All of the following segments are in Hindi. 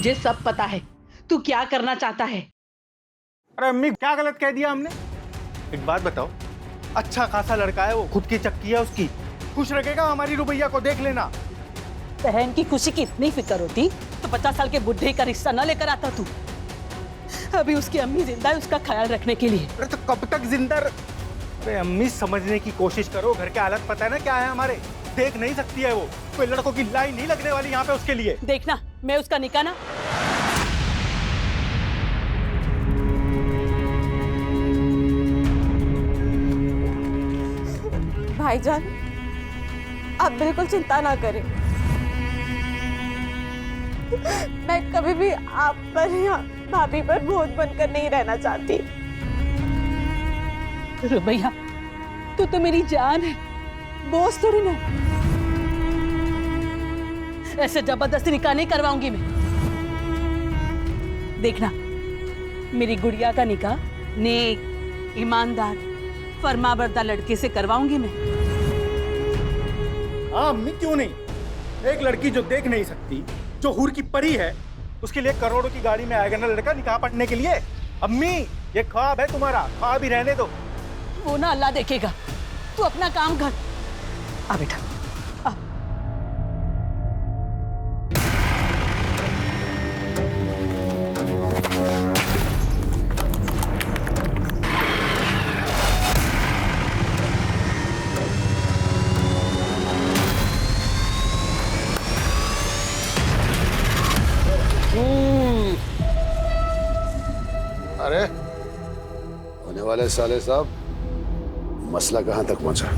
मुझे सब पता है तू क्या करना चाहता है। अरे अम्मी, क्या गलत कह दिया हमने? एक बात बताओ, अच्छा खासा लड़का है वो, खुद की चक्की है उसकी, खुश रखेगा हमारी रुबैया को, देख लेना। बहन की खुशी की इतनी फिक्र होती तो 50 साल के बुढ़े का रिश्ता न लेकर आता तू। अभी उसकी अम्मी जिंदा है उसका ख्याल रखने के लिए। अरे तो कब तक जिंदा? अरे अम्मी, समझने की कोशिश करो, घर के हालत पता है ना क्या है हमारे, देख नहीं सकती है वो। कोई लड़कों की लाइन नहीं लगने वाली यहाँ पे उसके लिए। देखना मैं उसका निकाह ना। भाईजान, आप बिल्कुल चिंता ना करें। मैं कभी भी आप पर या भाभी पर बोझ बनकर नहीं रहना चाहती। रुबैया, तू तो मेरी जान है, बोझ थोड़ी ना। ऐसे जबरदस्ती निकाह नहीं करवाऊंगी मैं। देखना मेरी गुड़िया का निकाह नेक, ईमानदार, फरमाबरदार लड़के से करवाऊंगी मैं। हाँ अम्मी, क्यों नहीं? एक लड़की जो देख नहीं सकती, जो हूर की परी है, उसके लिए करोड़ों की गाड़ी में आएगा ना लड़का निकाह पढ़ने के लिए। अम्मी, ये ख्वाब है तुम्हारा, ख्वाब ही रहने दो। वो ना अल्लाह देखेगा, तू अपना काम कर। आ बेटा आ। अरे होने वाले साले साहब, मसला कहाँ तक पहुंचा?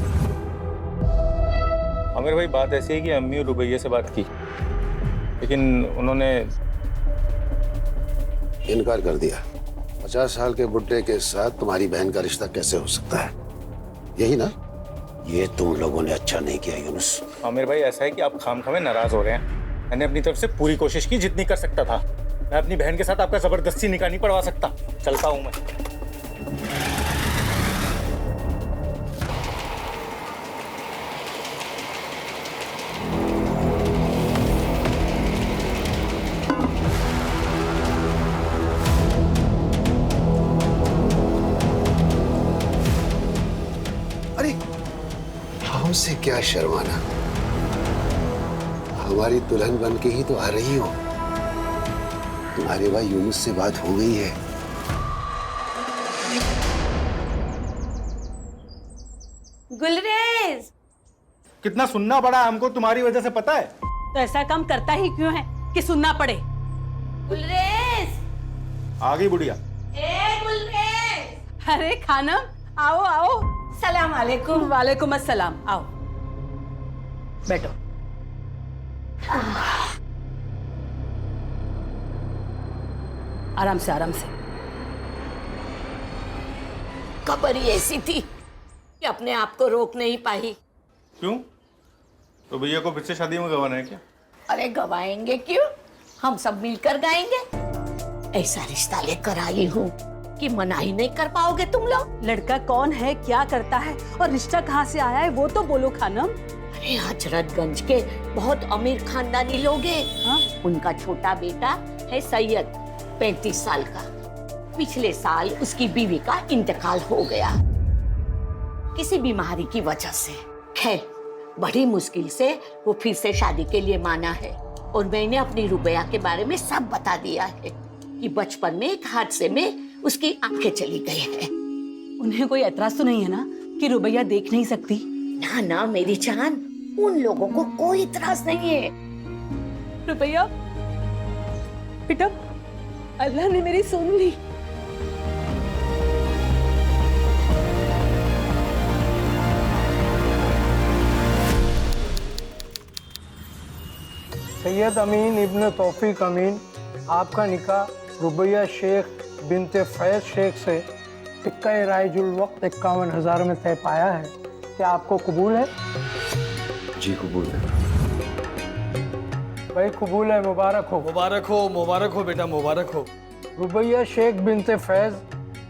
आमिर भाई, बात ऐसी है कि अम्मी और रुबैया से बात की, लेकिन उन्होंने इनकार कर दिया। 50 साल के बुड्ढे के साथ तुम्हारी बहन का रिश्ता कैसे हो सकता है? यही ना? ये तुम लोगों ने अच्छा नहीं किया यूनुस। आमिर भाई, ऐसा है कि आप खामखामे नाराज हो रहे हैं। मैंने अपनी तरफ से पूरी कोशिश की जितनी कर सकता था। मैं अपनी बहन के साथ आपका जबरदस्ती निकाह नहीं पढ़वा सकता। चलता हूं मैं। अरे हमसे क्या शर्माना, हमारी दुल्हन बन के ही तो आ रही हो। तुम्हारे भाई यूनुस से बात हो गई है। गुलरेज, कितना सुनना पड़ा हमको तुम्हारी वजह से, पता है? तो ऐसा काम करता ही क्यों है कि सुनना पड़े। गुलरेज, आ गई बुढ़िया। ए गुलरेज। अरे खानम, आओ आओ। सलाम वालेकुम। वालेकुम अस्सलाम, आओ बैठो। आराम से आराम से। खबर ही ऐसी थी कि अपने आप को रोक नहीं पाई। क्यों? तो भैया को फिर से शादी में गवाना है क्या? अरे गवाएंगे क्यों, हम सब मिलकर गाएंगे। ऐसा रिश्ता लेकर आई हूँ कि मना ही नहीं कर पाओगे तुम लोग। लड़का कौन है, क्या करता है और रिश्ता कहाँ से आया है वो तो बोलो खानम। अरे हजरतगंज के बहुत अमीर खानदानी लोग हैं। हाँ? उनका छोटा बेटा है सैयद, 35 साल का। पिछले साल उसकी बीवी का इंतकाल हो गया किसी बीमारी की वजह से। खैर, बड़ी मुश्किल से वो फिर से शादी के लिए माना है। और मैंने अपनी रुबैया के बारे में सब बता दिया है कि बचपन में एक हादसे में उसकी आंखें चली गई हैं। उन्हें कोई एतराज तो नहीं है ना कि रुबैया देख नहीं सकती? ना ना मेरी जान, उन लोगों को कोई इतराज नहीं है। रुबैया बेटा, अल्लाह ने मेरी सुन ली। सैयद अमीन इब्न तौफीक अमीन, आपका निकाह रुबैया शेख बिनते फैज शेख से टिक्का राइजुल वक्त 51,000 में तय पाया है। क्या आपको कबूल है? जी कबूल है। भाई कबूल है, मुबारक हो। मुबारक हो, मुबारक हो बेटा, मुबारक हो। रुबैया शेख बिनते फैज,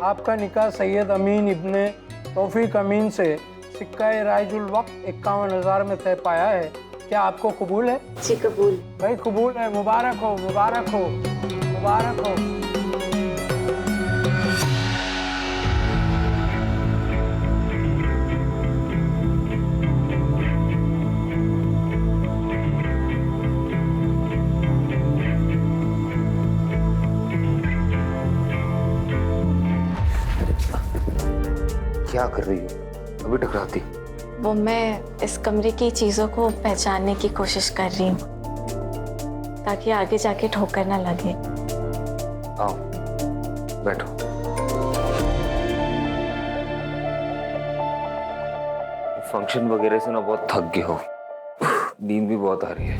आपका निकाह सैयद अमीन इब्न तौफीक अमीन से सिक्का राइजुल वक्त 51,000 में तय पाया है। क्या आपको कबूल है? जी कबूल। भाई कबूल है, मुबारक हो, मुबारक हो, मुबारक हो। क्या कर रही हो? अभी टकराती। वो मैं इस कमरे की चीजों को पहचानने की कोशिश कर रही हूँ ताकि आगे जाके ठोकर ना लगे। आओ बैठो। फंक्शन वगैरह से ना बहुत थक गए हो, नींद भी बहुत आ रही है।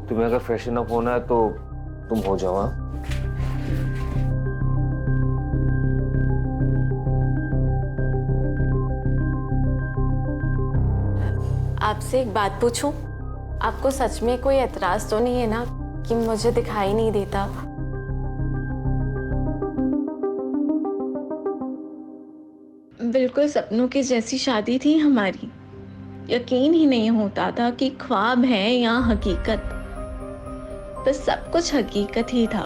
तुम्हें अगर फ्रेशन अप होना है तो तुम हो जाओ। हाँ? आपसे एक बात पूछूं? आपको सच में कोई एतराज तो नहीं है ना कि मुझे दिखाई नहीं देता? बिल्कुल सपनों की जैसी शादी थी हमारी। यकीन ही नहीं होता था कि ख्वाब है या हकीकत। बस सब कुछ हकीकत ही था।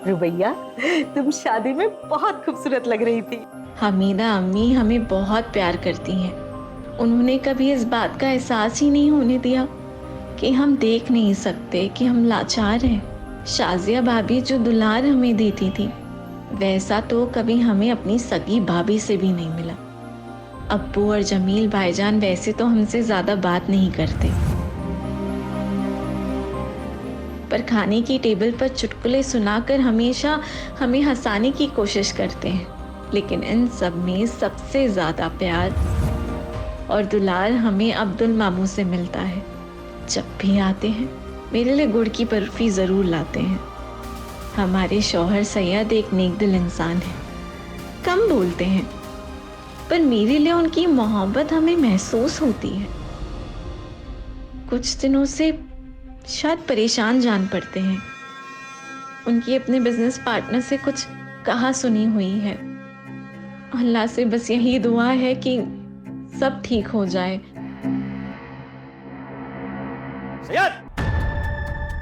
रुबैया, तुम शादी में बहुत खूबसूरत लग रही थी। हमीदा अम्मी हमें बहुत प्यार करती हैं। उन्होंने कभी इस बात का एहसास ही नहीं होने दिया कि हम देख नहीं सकते कि हम लाचार हैं। शाजिया भाभी जो दुलार हमें देती थी, वैसा तो कभी हमें अपनी सगी भाभी से भी नहीं मिला। अब्बू और जमील भाईजान वैसे तो हमसे ज्यादा बात नहीं करते, पर खाने की टेबल पर चुटकुले सुनाकर हमेशा हमें हंसाने की कोशिश करते हैं। लेकिन इन सब में सबसे ज्यादा प्यार और दुलार हमें अब्दुल मामू से मिलता है। जब भी आते हैं मेरे लिए गुड़ की बर्फी जरूर लाते हैं। हमारे शौहर सैयद एक नेकदिल इंसान है, कम बोलते हैं, पर मेरे लिए उनकी मोहब्बत हमें महसूस होती है। कुछ दिनों से शायद परेशान जान पड़ते हैं। उनकी अपने बिजनेस पार्टनर से कुछ कहा सुनी हुई है। अल्लाह से बस यही दुआ है कि सब ठीक हो जाए। सैयद,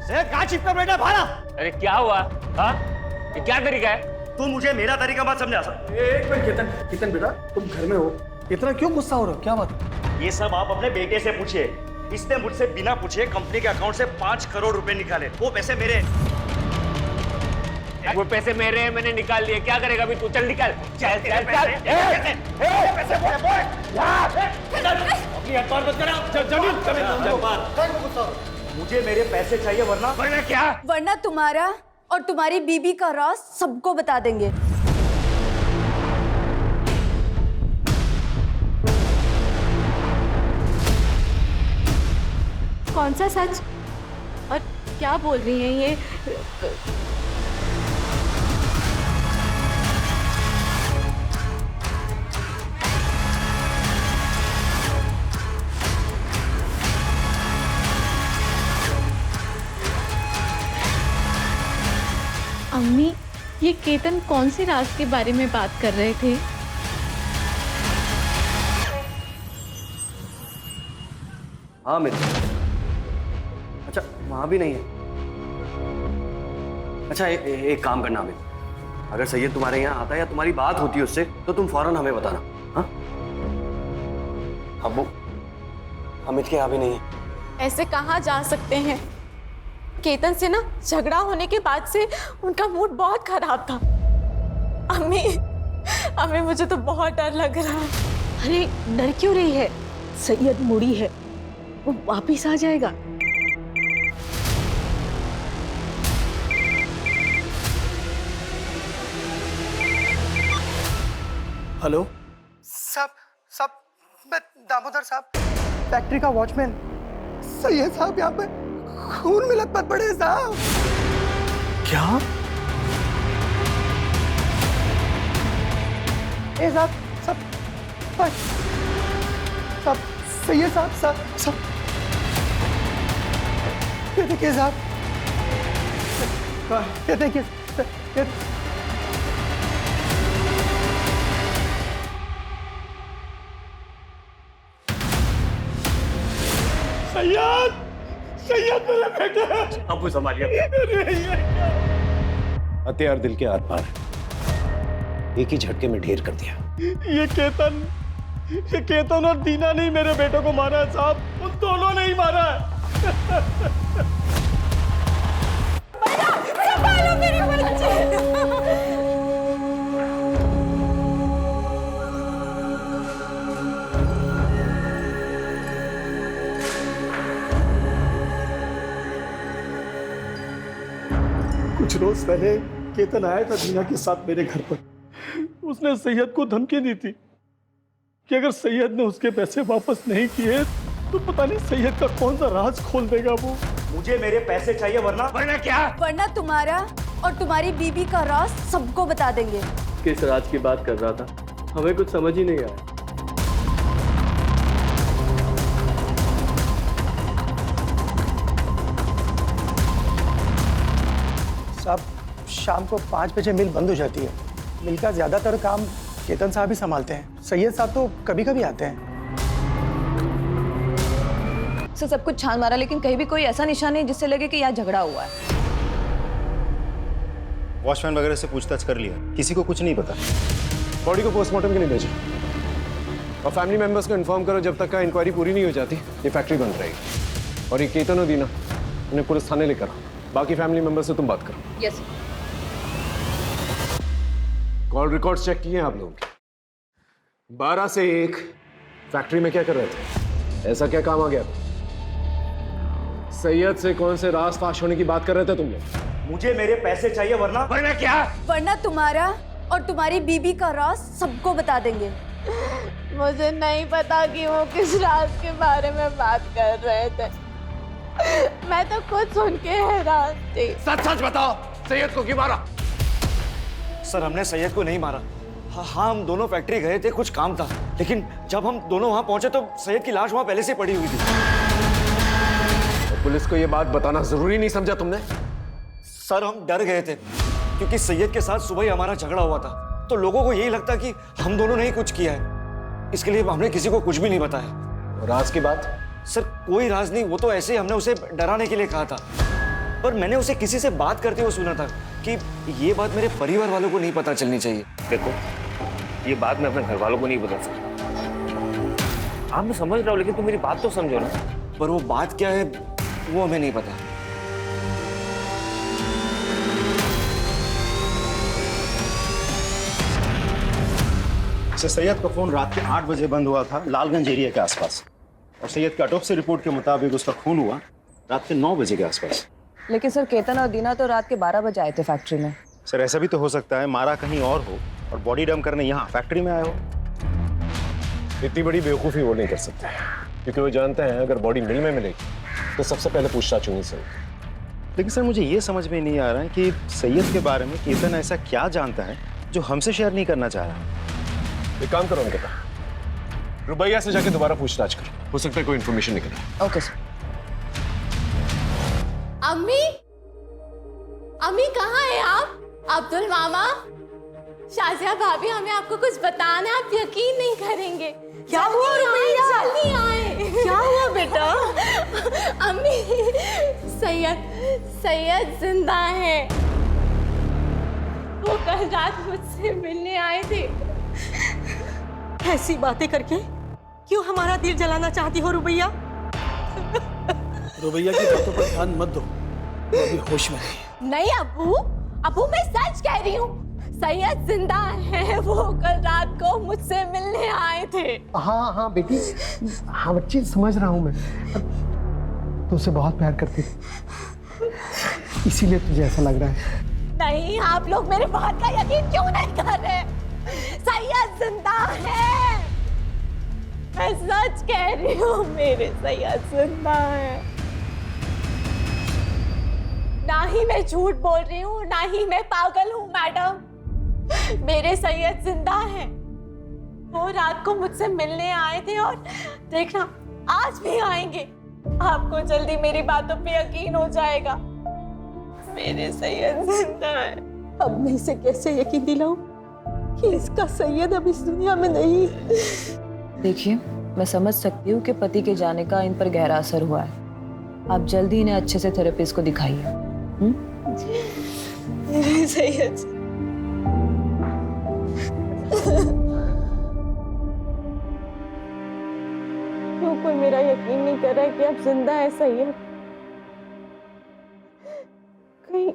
सैयद कहाँ चिपका बैठा भाड़ा? अरे क्या हुआ? हाँ? ये क्या तरीका है? तू मुझे मेरा तरीका मत समझा सक। एक मिनट केतन, केतन बेटा तुम घर में हो, इतना क्यों गुस्सा हो रहे हो? क्या बात? ये सब आप अपने बेटे से पूछिए। इसने मुझसे बिना पूछे कंपनी के अकाउंट से 5 करोड़ रुपए निकाले। वो पैसे मेरे। वो पैसे मेरे हैं, मैंने निकाल लिए। क्या करेगा अभी तू? चल निकल, चल चल चल। पैसे अपनी अखबार मत करा। मुझे मेरे पैसे चाहिए वरना क्या? वरना तुम्हारा और तुम्हारी बीबी का राज सबको बता देंगे। कौन सा सच और क्या बोल रही हैं ये? अम्मी, ये केतन कौन से राज के बारे में बात कर रहे थे? हाँ मेरे। अच्छा वहां भी नहीं है। अच्छा एक काम करना अमित, अगर सैयद तुम्हारे यहाँ आता है या तुम्हारी बात होती है उससे तो तुम फौरन हमें बताना। हाँ अब्बू, अमित के यहाँ भी नहीं है। ऐसे कहाँ जा सकते हैं? केतन से ना झगड़ा होने के बाद से उनका मूड बहुत खराब था। अम्मी, अम्मी मुझे तो बहुत डर लग रहा है। अरे डर क्यों रही है? सैयद मुड़ी है, वो वापिस आ जाएगा। हेलो साहब मैं दामोदर साहब, फैक्ट्री का वॉचमैन। सैयद साहब यहाँ पे खून मिलत मत पड़े साहब। क्या? ए साहब साहब सैयद साहब ये देखिए साहब, ये देखिए सैयद, सैयद मेरे बेटे। अबू संभालिए। हथियार दिल के आर पार है, एक ही झटके में ढेर कर दिया। ये केतन और दीना नहीं मेरे बेटे को मारा है साहब, उन दोनों ने ही मारा है। संभालो मेरे बच्चे। कुछ रोज पहले केतन आया था दीना के साथ मेरे घर पर। उसने सैयद को धमकी दी थी कि अगर सैयद ने उसके पैसे वापस नहीं किए तो पता नहीं सैयद का कौन सा राज खोल देगा वो। मुझे मेरे पैसे चाहिए वरना क्या? वरना तुम्हारा और तुम्हारी बीबी का राज सबको बता देंगे। किस राज की बात कर रहा था, हमें कुछ समझ ही नहीं आया। साहब, शाम को 5 बजे मिल बंद हो जाती है। मिल का ज्यादातर काम केतन साहब ही संभालते हैं। सैयद साहब तो कभी कभी आते हैं। सर, सब कुछ छान मारा लेकिन कहीं भी कोई ऐसा निशान नहीं जिससे लगे कि यहाँ झगड़ा हुआ है। वॉचमैन वगैरह से पूछताछ कर लिया, किसी को कुछ नहीं पता। बॉडी को पोस्टमार्टम के लिए भेजो और फैमिली मेंबर्स को इन्फॉर्म करो, जब तक का इंक्वायरी पूरी नहीं हो जाती ये फैक्ट्री बंद रहेगी। और ये केतन और दीना उन्हें पुलिस थाने लेकर आओ, बाकी फैमिली मेंबर से तुम बात करो। यस। कॉल रिकॉर्ड्स चेक किए हैं आप लोगों के? 12 से 1 फैक्ट्री में क्या कर रहे थे? ऐसा क्या काम आ गया? सैयद से कौन से राज फाश होने की बात कर रहे थे तुम लोग? मुझे मेरे पैसे चाहिए वरना क्या? वरना तुम्हारा और तुम्हारी बीबी का राज सबको बता देंगे। मुझे नहीं पता कि वो किस राज के बारे में बात कर रहे थे। मैं तो खुद सुन के हैरान थी। सच सच बताओ, सैयद को क्यों मारा? सर, हमने सैयद को नहीं मारा। हाँ, हम दोनों फैक्ट्री गए थे, कुछ काम था, लेकिन जब हम दोनों वहां पहुंचे तो सैयद की लाश वहां पहले से पड़ी हुई थी। और पुलिस को ये बात बताना जरूरी नहीं समझा तुमने? सर, हम डर गए थे क्योंकि सैयद के साथ सुबह ही हमारा झगड़ा हुआ था, तो लोगों को यही लगता कि हम दोनों ने ही कुछ किया है, इसके लिए हमने किसी को कुछ भी नहीं बताया। राज की बात? सर, कोई राज नहीं, वो तो ऐसे ही हमने उसे डराने के लिए कहा था। पर मैंने उसे किसी से बात करते हुए सुना था कि ये बात मेरे परिवार वालों को नहीं पता चलनी चाहिए। देखो, ये बात मैं अपने घर वालों को नहीं बता सकता। आप मैं समझ रहा हूँ, लेकिन तुम मेरी बात तो समझो ना। पर वो बात क्या है वो हमें नहीं पता। सैयद का फोन रात के 8 बजे बंद हुआ था लालगंज एरिया के आसपास, और सैयद के ऑटोप्सी रिपोर्ट के मुताबिक उसका खून हुआ रात के 9 बजे के आसपास। लेकिन सर, केतन और दीना तो रात के 12 बजे आए थे फैक्ट्री में। सर, ऐसा भी तो हो सकता है मारा कहीं और हो और बॉडी डंप करने यहाँ फैक्ट्री में आए हो। इतनी बड़ी बेवकूफ़ी वो नहीं कर सकते, क्योंकि वो जानते हैं अगर बॉडी मिल में मिलेगी तो सबसे पहले पूछताछ होनी चाहिए। लेकिन सर, मुझे ये समझ में नहीं आ रहा है कि सैयद के बारे में केतन ऐसा क्या जानता है जो हमसे शेयर नहीं करना चाह रहा है। एक काम करो अंकिता, रुबैया से जाके दोबारा पूछताछ करो, हो सकता है कोई इन्फॉर्मेशन निकले। Okay sir. अम्मी, अम्मी कहाँ है आप? अब्दुल मामा, शाजिया भाभी, हमें आपको कुछ बताना है, आप यकीन नहीं करेंगे। क्या हुआ रुबैया? जल्दी आए। क्या हुआ बेटा? अम्मी, सैयद जिंदा है। वो कल रात मुझसे मिलने आए थे। ऐसी बातें करके क्यों हमारा दिल जलाना चाहती हो रुबैया? रुबैया की बातों पर ध्यान मत दो, वो अभी होश में नहीं। नहीं अबू, मैं सच कह रही हूँ। सैयद जिंदा है, वो कल रात को मुझसे मिलने आए थे। हाँ हाँ बेटी, हाँ बच्ची, समझ रहा हूँ मैं। तुमसे बहुत प्यार करती थी, इसीलिए तुझे ऐसा लग रहा है। नहीं, आप लोग मेरे बात का यकीन क्यों नहीं कर रहे? सैयद जिंदा है, मैं सच कह रही हूँ, मेरे सैयद जिंदा है। ना ही मैं झूठ बोल रही हूँ, ना ही मैं पागल हूँ मैडम। मेरे सैयद जिंदा है। वो रात को मुझसे मिलने आए थे और देखना आज भी आएंगे। आपको जल्दी मेरी बातों पे यकीन हो जाएगा। मेरे सैयद जिंदा है। अब मैं इसे कैसे यकीन दिलाऊं कि इसका सैयद अब इस दुनिया में नहीं? देखिए, मैं समझ सकती हूँ कि पति के जाने का इन पर गहरा असर हुआ है। आप जल्दी इन्हें अच्छे से थेरेपिस्ट को दिखाइए। सैयद, क्यों कोई मेरा यकीन नहीं कर रहा है कि आप जिंदा है सैयद? कहीं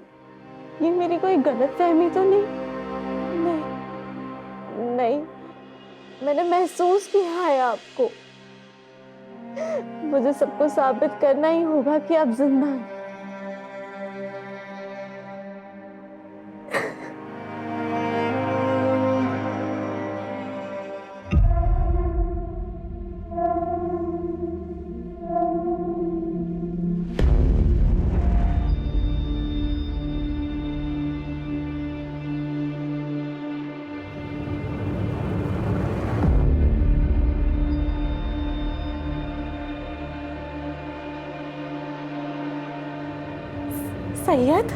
ये मेरी कोई गलतफहमी तो नहीं? नहीं, मैंने महसूस किया है आपको। मुझे सबको साबित करना ही होगा कि आप जिंदा हैं। सैयद,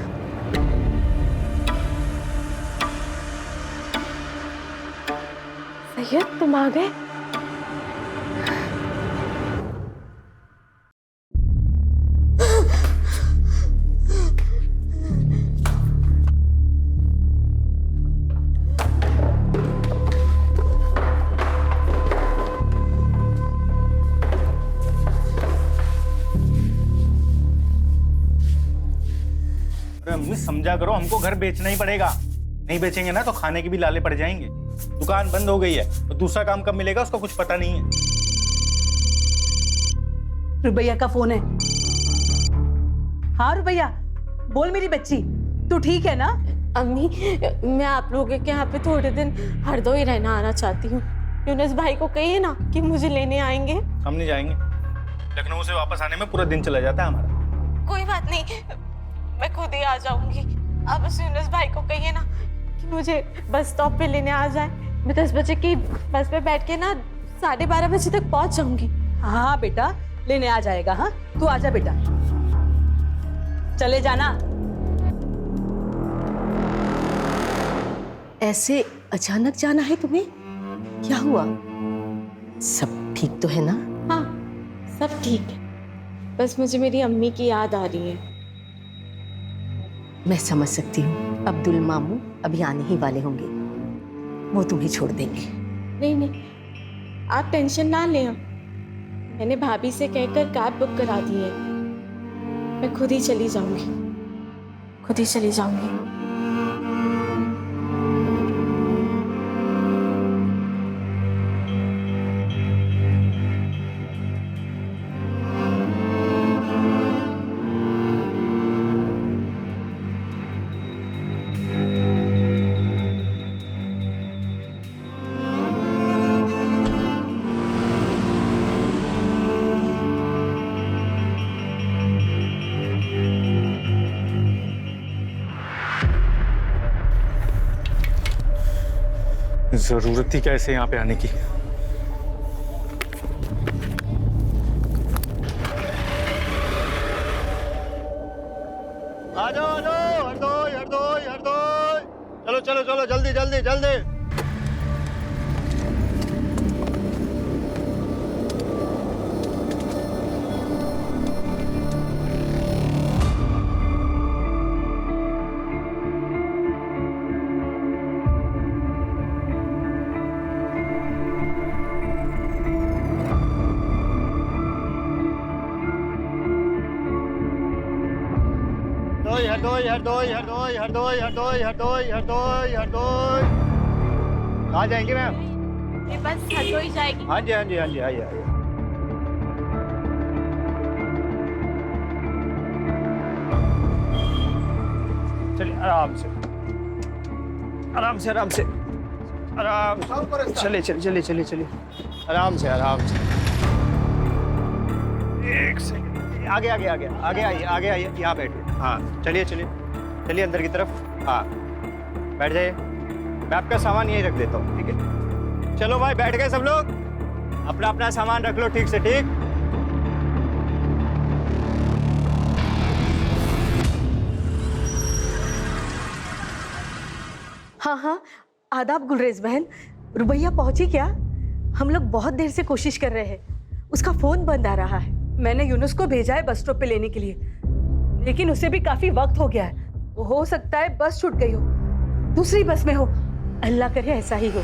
सैयद तुम आ गए? अम्मी समझा करो, हमको घर बेचना ही पड़ेगा। नहीं बेचेंगे ना तो खाने के भी लाले पड़ जाएंगे। दुकान बंद हो गई है तो दूसरा काम कब मिलेगा उसका कुछ पता नहीं है। रुबैया का फोन है। हाँ रुबैया, बोल मेरी बच्ची, तू ठीक है ना? अम्मी, मैं आप लोगों के यहाँ पे थोड़े दिन हरदोई रहना आना चाहती हूँ। यूनुस भाई को कहिए ना कि मुझे लेने आएंगे। हम नहीं जाएंगे, लखनऊ से वापस आने में पूरा दिन चला जाता है हमारा। कोई बात नहीं, मैं खुद ही आ जाऊंगी। आप उस यूनुस भाई को कहिए ना कि मुझे बस स्टॉप पे लेने आ जाए। मैं 10 बजे की बस पे बैठ के ना 12:30 बजे तक पहुंच जाऊंगी। हाँ बेटा, लेने आ जाएगा। हाँ तू आजा बेटा, चले जाना। ऐसे अचानक जाना है तुम्हें? क्या हुआ? सब ठीक तो है ना? हाँ, सब ठीक है। बस मुझे मेरी अम्मी की याद आ रही है। मैं समझ सकती हूँ, अब्दुल मामू अभी आने ही वाले होंगे, वो तुम्हें छोड़ देंगे। नहीं, आप टेंशन ना लें। मैंने भाभी से कहकर कार बुक करा दी है। मैं खुद ही चली जाऊंगी। जरूरत थी क्या ऐसे यहाँ पे आने की? आ जाओ हरदोई, चलो जल्दी। हरदोई। कहाँ जाएंगे मैम? ये बस हरदोई जाएगी। हाँ जी, आइए। चलिए आराम से। चलिए। आराम से। एक सेकंड, आगे आइए, यहाँ बैठिए। हाँ चलिए अंदर की तरफ। हाँ बैठ जाइए, मैं आपका सामान यहीं रख देता हूँ, ठीक है? चलो भाई, बैठ गए सब लोग? अपना सामान रख लो ठीक से, ठीक? हाँ, आदाब गुलरेज बहन। रुबैया पहुंची क्या? हम लोग बहुत देर से कोशिश कर रहे हैं, उसका फोन बंद आ रहा है। मैंने यूनुस को भेजा है बस स्टॉप पे लेने के लिए, लेकिन उसे भी काफी वक्त हो गया है। हो सकता है बस छूट गई हो, दूसरी बस में हो। अल्लाह करे ऐसा ही हो।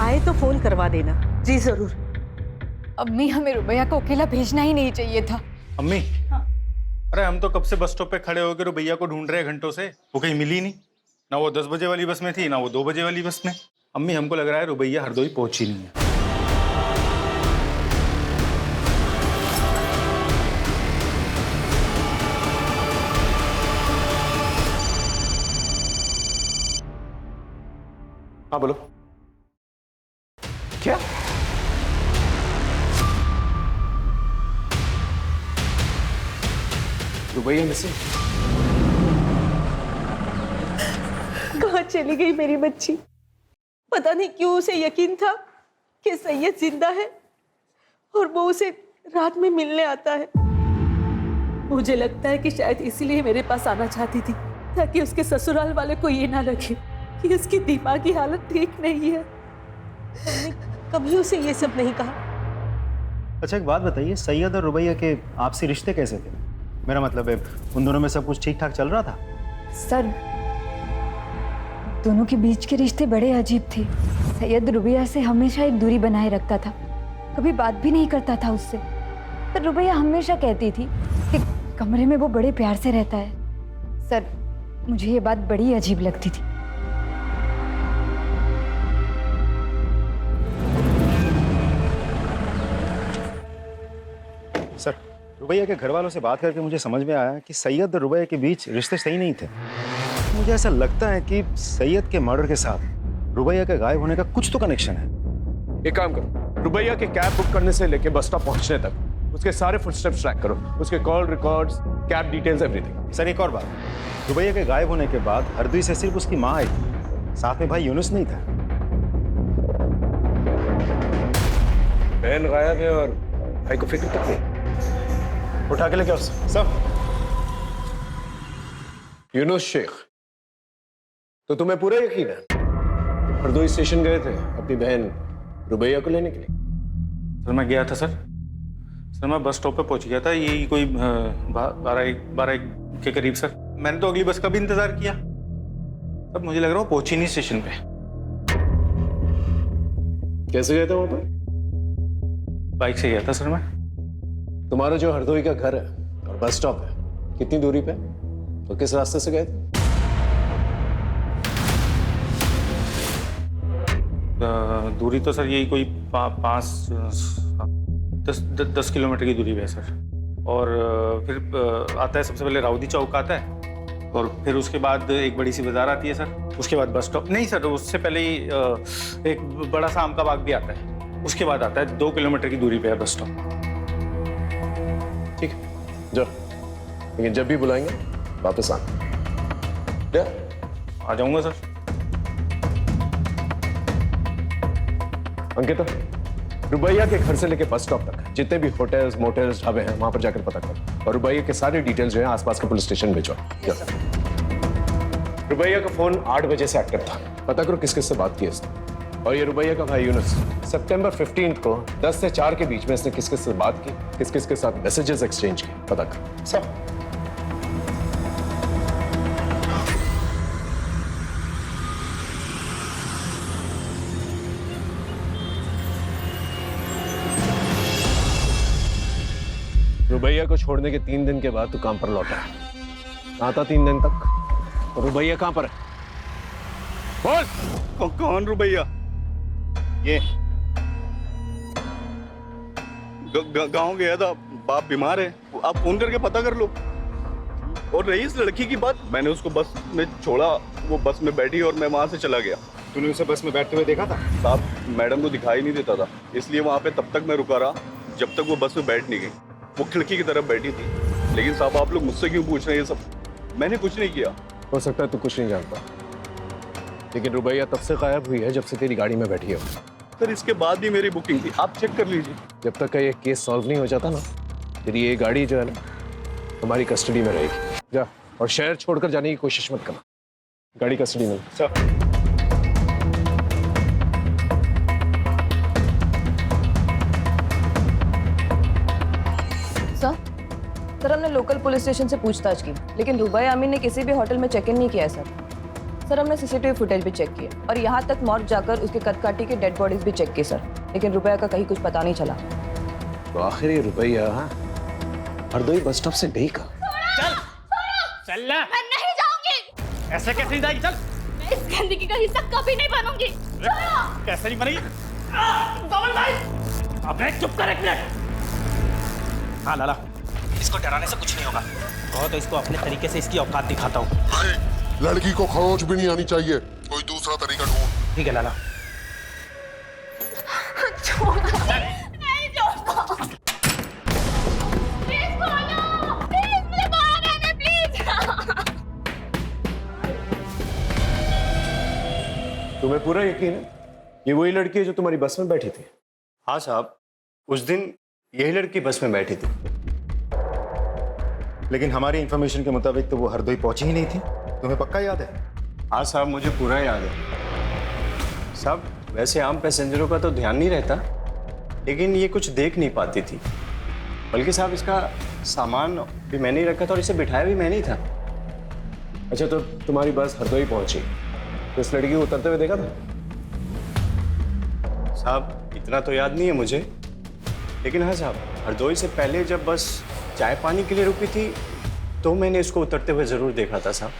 आए तो फोन करवा देना। जी जरूर। अम्मी, हमें रुबैया को अकेला भेजना ही नहीं चाहिए था। अम्मी, अरे हम तो कब से बस स्टॉप पे खड़े होकर रुबैया को ढूंढ रहे हैं घंटों से, वो कहीं मिली नहीं। ना वो 10 बजे वाली बस में थी, ना वो 2 बजे वाली बस में। अम्मी, हमको लग रहा है रुबैया हरदोई पहुंची नहीं है। हाँ बोलो। क्या? रुबैया मिसिंग? कहाँ चली गई मेरी बच्ची? पता नहीं क्यों उसे यकीन था कि सैयद जिंदा है और वो उसे रात में मिलने आता है। मुझे लगता है कि शायद इसीलिए मेरे पास आना चाहती थी, ताकि उसके ससुराल वाले को ये ना लगे कि उसकी दिमागी हालत ठीक नहीं है। मैंने कभी उसे ये सब नहीं कहा। अच्छा, एक बात बताइए, सैयद और रुबैया के आपसी रिश्ते कैसे थे? मेरा मतलब है, उन दोनों में सब कुछ ठीक ठाक चल रहा था? सर, दोनों के बीच के रिश्ते बड़े अजीब थे। सैयद रुबैया से हमेशा एक दूरी बनाए रखता था, कभी बात भी नहीं करता था उससे। पर रुबैया हमेशा कहती थी कि कमरे में वो बड़े प्यार से रहता है। सर, मुझे ये बात बड़ी अजीब लगती थी। सर, रुबैया के घर वालों से बात करके मुझे समझ में आया कि सैयद और रुबैया के बीच रिश्ते सही नहीं थे। मुझे ऐसा लगता है कि सैयद के मर्डर के साथ रुबैया के गायब होने का कुछ तो कनेक्शन है। एक काम करो, रुबैया के कैब बुक करने से लेके बस स्टॉप पहुंचने तक उसके सारे फुटस्टेप्स ट्रैक करो, उसके call records, cab details, everything. Sir, एक और बात, रुबैया के गायब होने के बाद हरदोई से सिर्फ उसकी माँ आई थी, साथ में भाई यूनुस नहीं था। बहन गायब है और भाई को फिक्र तक नहीं। उठा के लेके आओ सब। यूनुस शेख, तो तुम्हें पूरा यकीन है हरदोई स्टेशन गए थे अपनी बहन रुबैया को लेने के लिए? सर, मैं गया था सर। मैं बस स्टॉप पे पहुंच गया था, यही कोई 12 के करीब सर। मैंने तो अगली बस का भी इंतजार किया, तब मुझे लग रहा वो पहुंची नहीं स्टेशन पे। कैसे गए थे वहां पर? बाइक से गया था सर मैं। तुम्हारा जो हरदोई का घर है और बस स्टॉप है कितनी दूरी पे, तो किस रास्ते से गए थे? दूरी तो सर यही कोई 10 किलोमीटर की दूरी पे है सर। और फिर आता है, सबसे पहले राउदी चौक आता है और फिर उसके बाद एक बड़ी सी बाजार आती है सर। उसके बाद बस स्टॉप नहीं सर, उससे पहले ही एक बड़ा सा आम का बाग भी आता है। उसके बाद आता है 2 किलोमीटर की दूरी पे है बस स्टॉप। ठीक है, जाओ, लेकिन जब भी बुलाएंगे वापस आना। आ जाऊंगा सर। अंकिता, रुबैया के घर से लेके बस स्टॉप तक जितने भी होटल्स, मोटेल्स, ढाबे हैं वहां पर जाकर पता करो और रुबैया के सारे डिटेल्स जो है आसपास के पुलिस स्टेशन भेजो। रुबैया का फोन 8 बजे से एक्टिव था, पता करो किस किस से बात की इसने। और ये रुबैया का भाई यूनुस, सितंबर 15 को 10 से 4 के बीच में इसने किस किस से बात की, किस किस के साथ मैसेजेस एक्सचेंज किए, पता करो सब। रुबैया को छोड़ने के 3 दिन के बाद तू काम पर लौटा है। आता 3 दिन तक। और रुबैया कहां पर है? बोल। कौन रुबैया? ये गांव गया था, बाप बीमार है, आप फोन करके पता कर लो। और रही इस लड़की की बात, मैंने उसको बस में छोड़ा, वो बस में बैठी और मैं वहां से चला गया। तूने उसे बस में बैठते हुए देखा था? साहब, मैडम को दिखाई नहीं देता था, इसलिए वहां पे तब तक मैं रुका रहा जब तक वो बस में बैठ नहीं गई। वो खिड़की की तरफ बैठी थी। लेकिन साहब, आप लोग मुझसे क्यों पूछ रहे हैं ये सब? मैंने कुछ नहीं किया। हो सकता है तू कुछ नहीं जानता, लेकिन रुबैया तब से गायब हुई है जब से तेरी गाड़ी में बैठी है। सर, इसके बाद भी मेरी बुकिंग थी, आप चेक कर लीजिए। जब तक का ये केस सॉल्व नहीं हो जाता ना, तेरी ये गाड़ी जो है ना तुम्हारी कस्टडी में रहेगी। जा, और शहर छोड़कर जाने की कोशिश मत करना। गाड़ी कस्टडी में। सर, सर हमने लोकल पुलिस स्टेशन से पूछताछ की, लेकिन रुबैया अमीन ने किसी भी होटल में चेक इन नहीं किया है सर हमने सीसीटीवी फुटेज भी चेक किए और यहाँ तक मॉर्ग जाकर उसके कदकाठी के डेड बॉडीज भी चेक किए सर, लेकिन रुबैया का कहीं कुछ पता नहीं चला। तो आखिर ये रुपया हरदोई बस स्टॉप से गई कहाँ? चल ना। मैं नहीं जाऊंगी। ऐसे कैसे नहीं जाएगी? चल। मैं इस गंदगी का हिस्सा कभी नहीं बनूंगी। कैसे नहीं बनेगी? दमन भाई, अबे चुप कर एक मिनट। हाँ लाला, इसको डराने से कुछ नहीं होगा। कहो तो इसको अपने तरीके से इसकी औकात दिखाता हूँ। लड़की को खरोच भी नहीं आनी चाहिए, कोई दूसरा तरीका ढूंढ। ठीक है लाला। नहीं छोड़ता। प्लीज खोलो, प्लीज मुझे बाहर आने प्लीज। तुम्हें पूरा यकीन है ये वही लड़की है जो तुम्हारी बस में बैठी थी? हाँ साहब, उस दिन यही लड़की बस में बैठी थी, लेकिन हमारी इंफॉर्मेशन के मुताबिक तो वो हरदोई पहुंची ही नहीं थी। तुम्हें पक्का याद है? हाँ साहब, मुझे पूरा याद है साहब। वैसे आम पैसेंजरों का तो ध्यान नहीं रहता, लेकिन ये कुछ देख नहीं पाती थी। बल्कि साहब इसका सामान भी मैंने ही रखा था और इसे बिठाया भी मैंने ही था। अच्छा, तो तुम्हारी बस हरदोई पहुंची तो इस लड़की को उतरते हुए देखा था? साहब इतना तो याद नहीं है मुझे, लेकिन हाँ साहब, हरदोई से पहले जब बस चाय पानी के लिए रुकी थी तो मैंने इसको उतरते हुए जरूर देखा था साहब।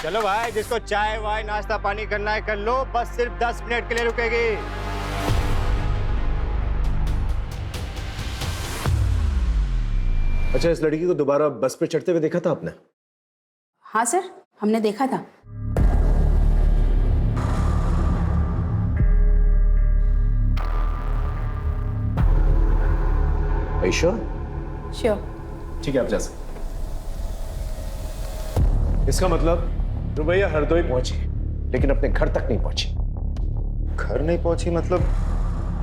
चलो भाई, जिसको चाय वाय नाश्ता पानी करना है कर लो, बस सिर्फ 10 मिनट के लिए रुकेगी। अच्छा, इस लड़की को दोबारा बस पे चढ़ते हुए देखा था आपने? हाँ सर, हमने देखा था। श्योर? श्योर। ठीक है, आप जा सकते। इसका मतलब रुबैया हरदोई पहुंची लेकिन अपने घर तक नहीं पहुंची। घर नहीं पहुंची मतलब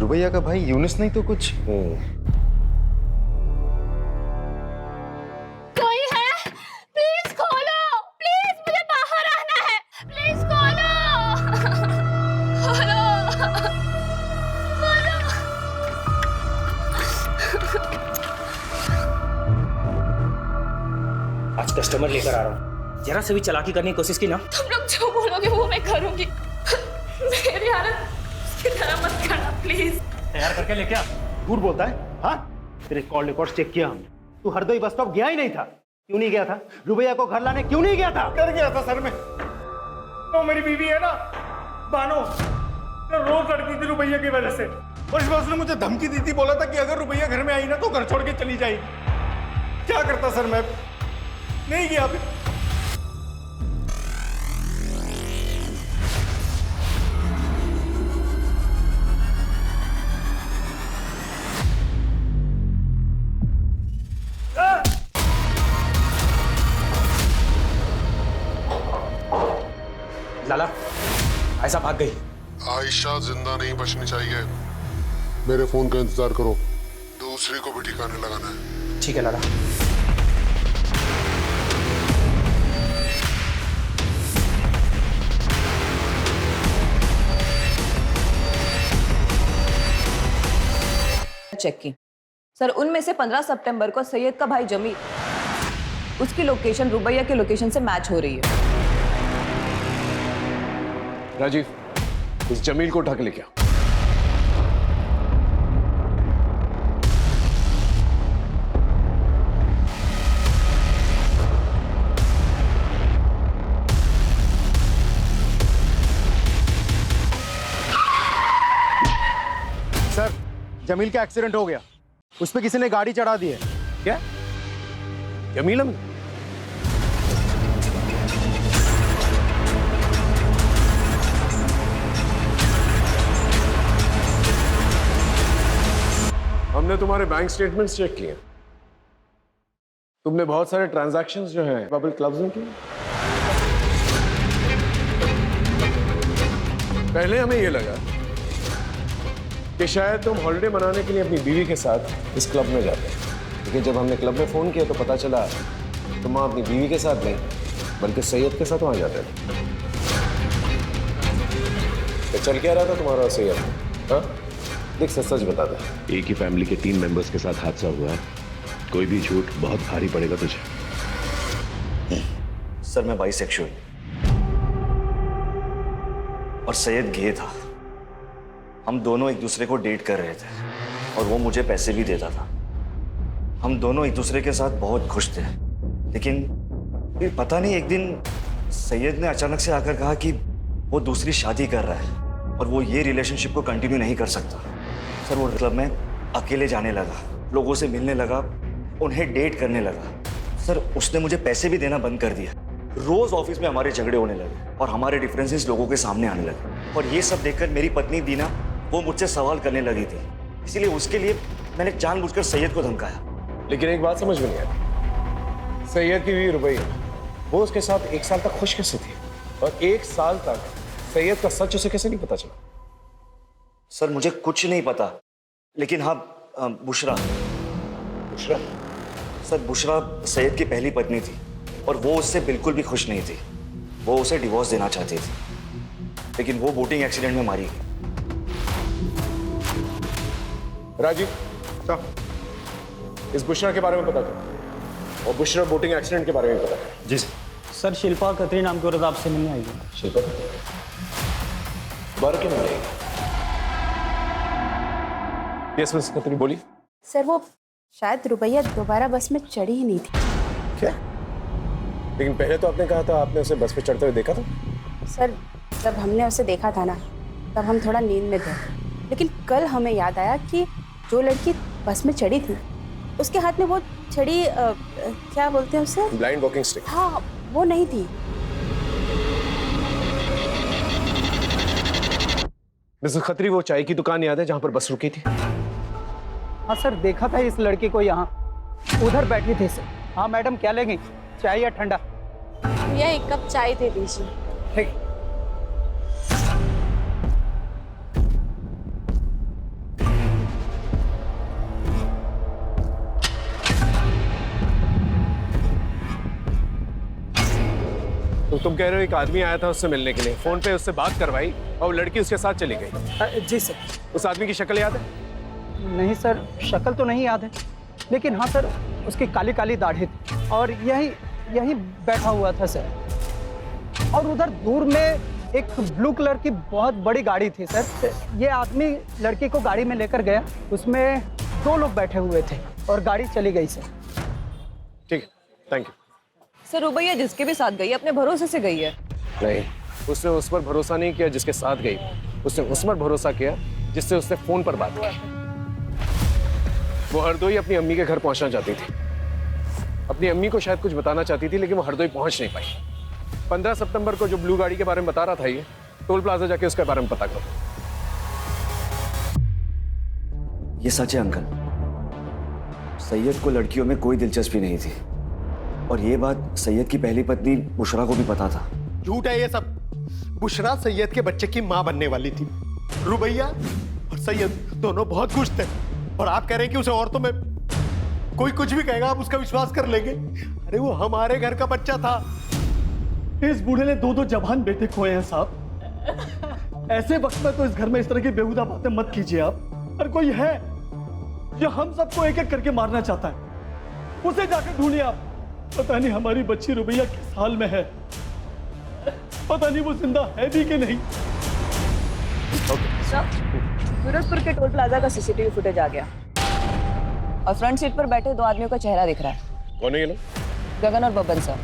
रुबैया का भाई यूनुस नहीं तो कुछ? कोई है? प्लीज खोलो, प्लीज मुझे बाहर आना है, प्लीज खोलो। खोलो, खोलो। आज कस्टमर लेकर आ रहा हूँ, जरा से भी चालाकी करने की कोशिश की ना। तुम लोग जो बोलोगे वो मैं करूंगी। मेरी हालत इसकी तरह मत करना प्लीज। तैयार करके लेके आ। झूठ बोलता है? हाँ, तेरे कॉल रिकॉर्ड चेक किया हमने, तू हरदोई बस स्टॉप गया ही नहीं था। क्यों नहीं गया था? रुबैया को घर लाने क्यों नहीं गया था? कर गया था सर मैं। तो मेरी बीवी है ना बानो, तो रोज लड़ती थी रुबैया की वजह से, और इस बार उसने मुझे धमकी दी थी, बोला था कि अगर रुबैया घर में आई ना तो घर छोड़ के चली जाएगी। क्या करता सर मैं? नहीं गया फिर। लाला, ऐसा भाग गई। आयशा जिंदा नहीं बचनी चाहिए। मेरे फोन का इंतजार करो, दूसरी को भी ठिकाने लगाना है। ठीक है लाला। चेक की सर, उनमें से 15 सितंबर को सैयद का भाई जमील, उसकी लोकेशन रुबैया की लोकेशन से मैच हो रही है। राजीव, इस जमील को उठा के लेके आओ। सर, जमील का एक्सीडेंट हो गया, उस पे किसी ने गाड़ी चढ़ा दी है। क्या? जमील? हमने तुम्हारे बैंक स्टेटमेंट्स चेक किए। तुमने बहुत सारे ट्रांजैक्शंस जो हैं बबल क्लब्स में किए। पहले हमें ये लगा कि शायद तुम हॉलिडे मनाने के लिए अपनी बीवी के साथ इस क्लब में जाते हैं, लेकिन जब हमने क्लब में फोन किया तो पता चला तुम अपनी बीवी के साथ नहीं बल्कि सैयद के साथ वहां जाते थे। तो चल क्या रहा था तुम्हारा सैयद? हाँ, देख सच सच बता दे। एक ही फैमिली के 3 मेंबर्स के साथ हादसा हुआ है, कोई भी झूठ बहुत भारी पड़ेगा तुझे। सर मैं बाइसेक्सुअल और सैयद गे था। हम दोनों एक दूसरे को डेट कर रहे थे और वो मुझे पैसे भी देता था। हम दोनों एक दूसरे के साथ बहुत खुश थे, लेकिन फिर पता नहीं एक दिन सैयद ने अचानक से आकर कहा कि वो दूसरी शादी कर रहा है और वो ये रिलेशनशिप को कंटिन्यू नहीं कर सकता। सर वो क्लब में अकेले जाने लगा, लोगों से मिलने लगा, उन्हें डेट करने लगा। सर उसने मुझे पैसे भी देना बंद कर दिया। रोज ऑफिस में हमारे झगड़े होने लगे और हमारे डिफरेंसेस लोगों के सामने आने लगे। और ये सब देखकर मेरी पत्नी दीना वो मुझसे सवाल करने लगी थी, इसीलिए उसके लिए मैंने जानबूझकर सैयद को धमकाया। लेकिन एक बात समझ में नहीं आई, सैयद की बीवी रुबैया, वो उसके साथ 1 साल तक खुश कैसे थी? और 1 साल तक सैयद का सच उसे कैसे नहीं पता चला? सर मुझे कुछ नहीं पता, लेकिन हाँ बुशरा सर, बुशरा सैयद की पहली पत्नी थी और वो उससे बिल्कुल भी खुश नहीं थी। वो उसे डिवोर्स देना चाहती थी, लेकिन वो बोटिंग एक्सीडेंट में मारी गई। राजीव, इस बुशरा के बारे में पता कर और बुशरा बोटिंग एक्सीडेंट के बारे में पता कर। जी सर। शिल्पा खत्री नाम की औरत आपसे मिलने आई है। शिल्पा बार क्यों मिलेगी? यस मिस खत्री, बोली। सर वो शायद रुबैया दोबारा बस में चढ़ी ही नहीं थी। क्या? लेकिन पहले तो आपने कहा था आपने उसे बस पे चढ़ते हुए देखा था। सर जब हमने उसे देखा था ना, तब हम थोड़ा नींद में थे, लेकिन कल हमें याद आया कि जो लड़की बस में चढ़ी थी उसके हाथ में वो छड़ी क्या बोलते हैं उसे? Blind walking stick. हाँ वो नहीं थी। मिसेस खत्री, वो चाय की दुकान याद है जहां पर बस रुकी थी? हाँ सर, देखा था इस लड़की को यहाँ, उधर बैठी थी सर। हाँ मैडम, क्या लेंगी, चाय या ठंडा? भैया 1 कप चाय दे दीजिए। ठीक। तो तुम कह रहे हो एक आदमी आया था उससे मिलने के लिए, फोन पे उससे बात करवाई और वो लड़की उसके साथ चली गई? जी सर। उस आदमी की शक्ल याद है? नहीं सर, शक्ल तो नहीं याद है, लेकिन हाँ सर उसकी काली काली दाढ़ी थी और यही बैठा हुआ था सर। और उधर दूर में एक ब्लू कलर की बहुत बड़ी गाड़ी थी सर। ये आदमी लड़की को गाड़ी में लेकर गया, उसमें 2 लोग बैठे हुए थे और गाड़ी चली गई सर। ठीक है, थैंक यू। सर रुबैया जिसके भी साथ गई अपने भरोसे से गई है। नहीं, उसने उस पर भरोसा नहीं किया जिसके साथ गई, उसने उस पर भरोसा किया जिससे उसने फोन पर बात की। वो हरदोई अपनी अम्मी के घर पहुंचना चाहती थी। अपनी अम्मी को शायद कुछ बताना चाहती थी, लेकिन वो हरदोई पहुंच नहीं पाई। 15 सितंबर को जो ब्लू गाड़ी के बारे में बता रहा था, ये टोल प्लाजा जाके उसके बारे में पता करो। ये सच है अंकल, सैयद को लड़कियों में कोई दिलचस्पी नहीं थी और ये बात सैयद की पहली पत्नी बुशरा को भी पता था। झूठ है ये सब। बुशरा सैयद के बच्चे की मां बनने वाली थी। रुबैया और सैयद दोनों बहुत खुश थे और आप कह रहे हैं कि उसे औरतों में कोई कुछ भी कहेगा आप उसका विश्वास कर लेंगे? अरे वो हमारे घर का बच्चा था। इस बूढ़े ने 2 जवान बेटे खोए हैं साहब। ऐसे वक्त में तो इस घर में इस तरह की बेहुदा बातें मत कीजिए आप। और कोई है जो हम सबको एक एक करके मारना चाहता है, उसे जाकर ढूंढिए आप। पता नहीं हमारी बच्ची रुबैया किस हाल में है, पता नहीं वो जिंदा है भी कि नहीं। सूरजपुर के टोल प्लाजा का सीसीटीवी फुटेज आ गया और फ्रंट सीट पर बैठे 2 आदमियों का चेहरा दिख रहा है। कौन है ये लोग? गगन और बब्बन सर।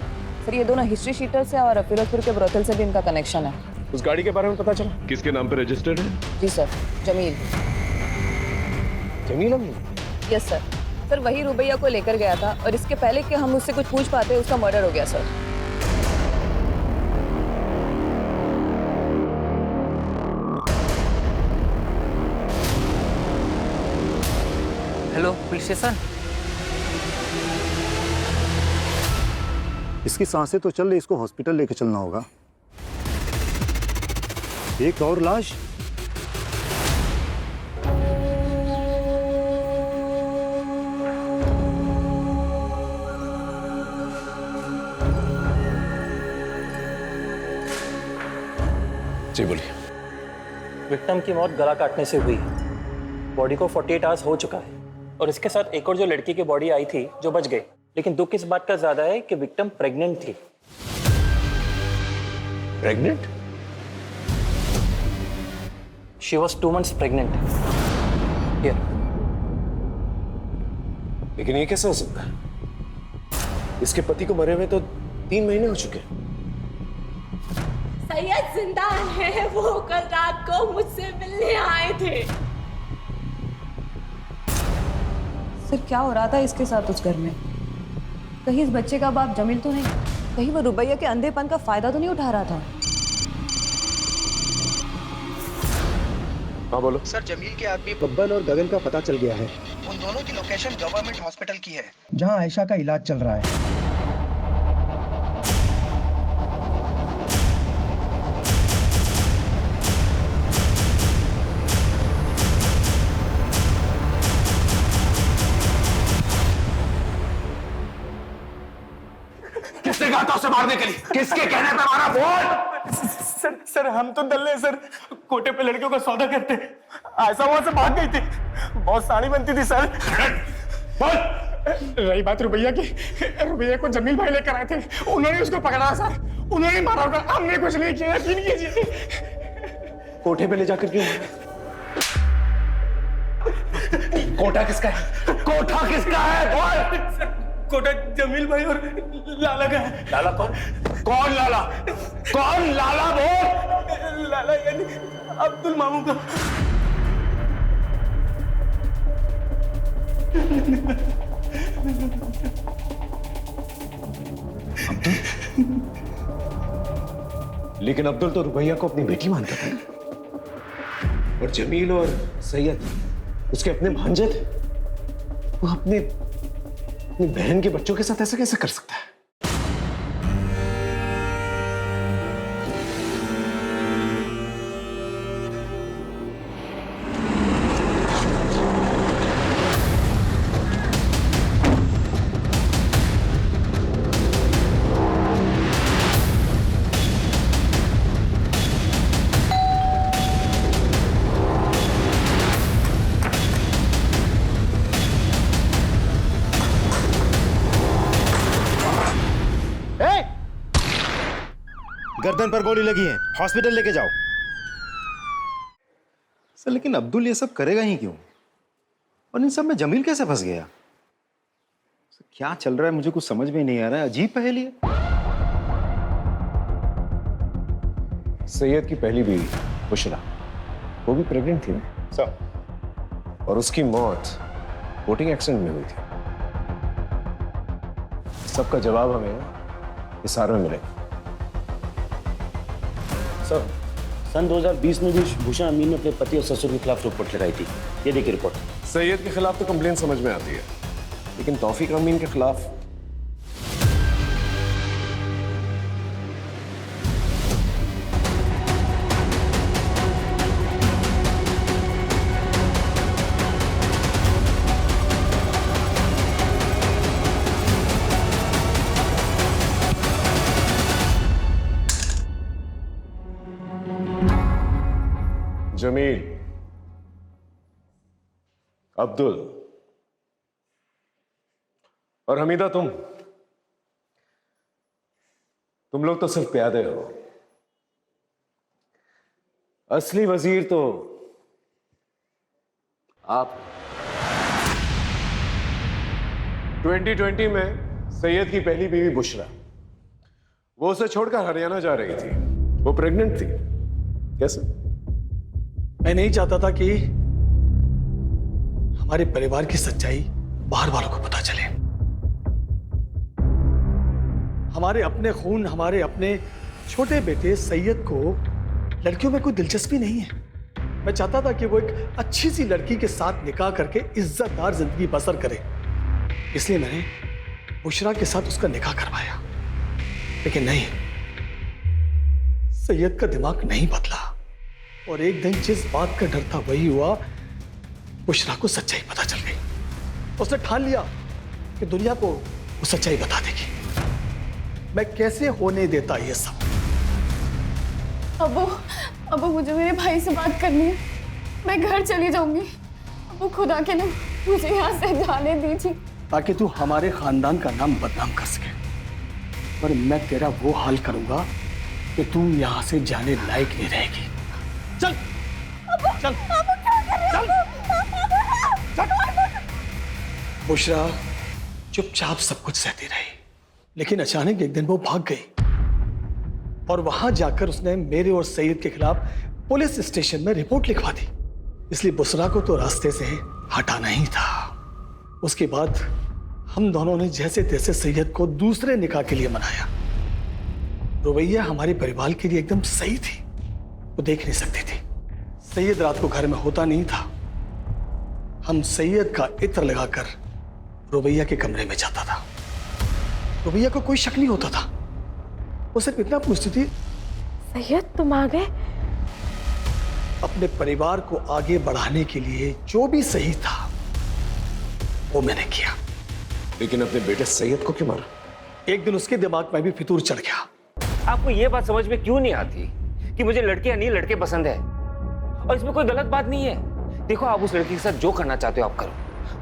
सर ये दोनों हिस्ट्री शीटर्स हैं और फिरोजपुर के ब्रोथल से भी इनका कनेक्शन है। उस गाड़ी के बारे में पता चला? किसके नाम पर रजिस्टर्ड है? जी सर, जमील। जमील अम्मी? Yes sir. सर वही रुबैया को लेकर गया था और इसके पहले कि हम उससे कुछ पूछ पाते उसका मर्डर हो गया सर। Hello police station. इसकी सांसें तो चल रही, इसको हॉस्पिटल लेके चलना होगा। एक और लाश। जी बोलिए। विक्टिम की मौत गला काटने से हुई है। बॉडी को 48 आवर्स हो चुका है। और इसके साथ एक और जो लड़की की बॉडी आई थी जो बच गई, लेकिन दुख इस बात का ज्यादा है कि विक्टिम प्रेग्नेंट थी। Pregnant? She was 2 months pregnant. लेकिन ये कैसे हो सकता है? इसके पति को मरे हुए तो 3 महीने हो चुके हैं। सैयद जिंदा है, वो कल रात को मुझसे मिलने आए थे। सिर्फ क्या हो रहा था इसके साथ उस घर में? कहीं इस बच्चे का बाप जमील तो नहीं? कहीं वो रुबैया के अंधेपन का फायदा तो नहीं उठा रहा था? हाँ बोलो। सर, जमील के आदमी बब्बन और गगन का पता चल गया है। उन दोनों की लोकेशन गवर्नमेंट हॉस्पिटल की है, जहां आयशा का इलाज चल रहा है। किसने कहा था उसे मारने के लिए? किसके कहने पे मारा? बोल। सर हम तो दल्ले सर, कोटे पे लड़कियों का सौदा करते। ऐसा वहां से भाग गई थी, बहुत साड़ी बनती थी सर। बोल। रही बात रुबैया की, रुबैया को जमील भाई लेकर आए थे, उन्होंने उसको पकड़ा सर, उन्होंने मारा होगा, हमने कुछ नहीं किया, यकीन कीजिए। कोठे पे ले जाकर क्यों? कोटा किसका है? कोठा किसका है? बोल। कोटा जमील भाई और लाला का है। लाला कौन? कौन लाला? कौन लाला? बोल। लाला यानी अब्दुल मामू का। लेकिन अब्दुल तो रुबैया को अपनी बेटी मानता था, और जमील और सैयद उसके अपने भांजे थे। वो अपनी बहन के बच्चों के साथ ऐसा कैसे कर सकता है? गर्दन पर गोली लगी है, हॉस्पिटल लेके जाओ। सर लेकिन अब्दुल ये सब करेगा ही क्यों? और इन सब में जमील कैसे फंस गया? सर, क्या चल रहा है मुझे कुछ समझ में नहीं आ रहा है, अजीब पहेली है। सैयद की पहली बीवी बुशरा, वो भी प्रेग्नेंट थी ना सर, और उसकी मौत बोटिंग एक्सीडेंट में हुई थी। सबका जवाब हमें इशारों में मिलेगा। सर, सन 2020 में भी भूषण अमीन ने अपने पति और ससुर के खिलाफ रिपोर्ट लगाई थी। ये देखिए रिपोर्ट। सैयद के खिलाफ तो कंप्लेन समझ में आती है, लेकिन तौफीक अमीन के खिलाफ जमील, अब्दुल और हमीदा, तुम लोग तो सिर्फ प्यादे हो। असली वजीर तो आप। 2020 में सैयद की पहली बीवी बुशरा, वो उसे छोड़कर हरियाणा जा रही थी। वो प्रेग्नेंट थी। कैसे? मैं नहीं चाहता था कि हमारे परिवार की सच्चाई बाहर वालों को पता चले। हमारे अपने खून, हमारे अपने छोटे बेटे सैयद को लड़कियों में कोई दिलचस्पी नहीं है। मैं चाहता था कि वो एक अच्छी सी लड़की के साथ निकाह करके इज्जतदार जिंदगी बसर करे, इसलिए मैंने बुशरा के साथ उसका निकाह करवाया। लेकिन नहीं, सैयद का दिमाग नहीं बदला, और एक दिन जिस बात का डर था वही हुआ। बुशरा को सच्चाई पता चल गई। उसने ठान लिया कि दुनिया को वो सच्चाई बता देगी। मैं कैसे होने देता ये सब? अबू मुझे मेरे भाई से बात करनी है। मैं घर चली जाऊंगी। अबू खुदा के लिए मुझे यहाँ से जाने दीजिए। ताकि तू हमारे खानदान का नाम बदनाम कर सके। पर मैं तेरा वो हाल करूंगा कि तू यहाँ से जाने लायक नहीं रहेगी। चल चल बुशरा चुपचाप सब कुछ सहती रही, लेकिन अचानक एक दिन वो भाग गई और वहां जाकर उसने मेरे और सईद के खिलाफ पुलिस स्टेशन में रिपोर्ट लिखवा दी। इसलिए बुशरा को तो रास्ते से हटाना ही था। उसके बाद हम दोनों ने जैसे तैसे सैयद को दूसरे निकाह के लिए मनाया। रुबैया हमारे परिवार के लिए एकदम सही थी, वो देख नहीं सकती थी। सैयद रात को घर में होता नहीं था। हम सैयद का इत्र लगाकर रुबैया के कमरे में जाता था। रुबैया को कोई शक नहीं होता था, वो सिर्फ इतना पूछती थी, सैयद तुम आ गए? अपने परिवार को आगे बढ़ाने के लिए जो भी सही था वो मैंने किया। लेकिन अपने बेटे सैयद को क्यों मारा? एक दिन उसके दिमाग में भी फितूर चढ़ गया। आपको ये बात समझ में क्यों नहीं आती कि मुझे लड़कियां नहीं लड़के पसंद है, और इसमें कोई गलत बात नहीं है। देखो, आप उस लड़की के साथ जो करना चाहते हो आप करो,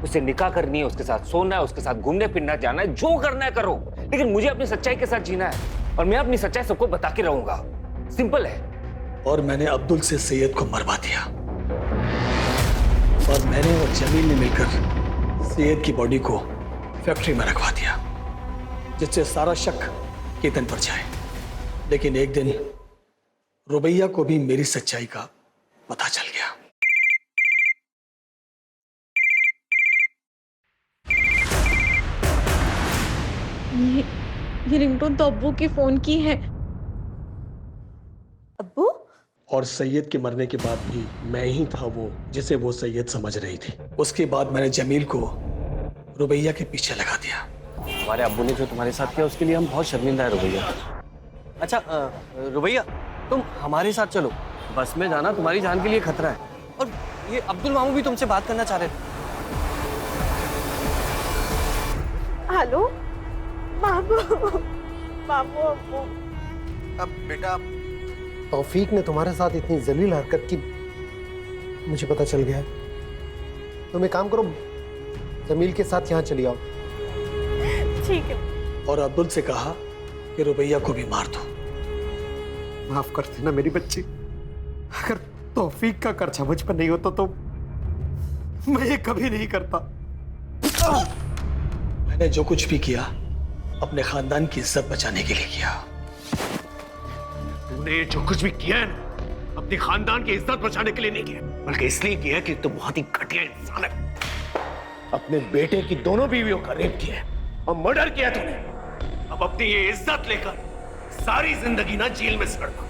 उससे निकाह करनी है, उसके साथ सोना है, उसके साथ घूमने फिरना जाना है, जो करना है करो, लेकिन मुझे अपनी सच्चाई के साथ जीना है और मैं अपनी सच्चाई सबको बता के रहूंगा। सिंपल है। और मैंने अब्दुल से सैयद को मरवा दिया और मैंने और जमील ने मिलकर सैयद की बॉडी को फैक्ट्री में रखवा दिया, जिससे सारा शक केतन पर जाए। लेकिन एक दिन रुबैया को भी मेरी सच्चाई का पता चल गया। ये रिंगटोन तो अब्बू की फोन की है। अब्बू? और सैयद के मरने के बाद भी मैं ही था वो जिसे वो सैयद समझ रही थी। उसके बाद मैंने जमील को रुबैया के पीछे लगा दिया। हमारे अब्बू ने जो तुम्हारे साथ किया उसके लिए हम बहुत शर्मिंदा है रुबैया। अच्छा रुबैया, तुम हमारे साथ चलो, बस में जाना तुम्हारी जान के लिए खतरा है। और ये अब्दुल मामू भी तुमसे बात करना चाह रहे थे। हेलो मामू, मामू अब्बू। अब बेटा तौफीक ने तुम्हारे साथ इतनी जलील हरकत की मुझे पता चल गया है। तुम एक काम करो, जमील के साथ यहाँ चली आओ। ठीक है। और अब्दुल से कहा कि रुबैया को भी मार दो। माफ कर देना मेरी बच्ची, अगर तौफीक का कर्जा मुझ पर नहीं होता तो मैं ये कभी नहीं करता। मैंने जो कुछ भी किया अपने खानदान की इज्जत बचाने के लिए किया। तूने जो कुछ भी किया है ना, अपने खानदान की इज्जत बचाने के लिए नहीं किया, बल्कि इसलिए किया कि तू बहुत ही घटिया इंसान है। अपने बेटे की दोनों बीवियों का रेप किया है और मर्डर किया तूने। अब अपनी ये इज्जत लेकर सारी जिंदगी ना जेल में सड़ना।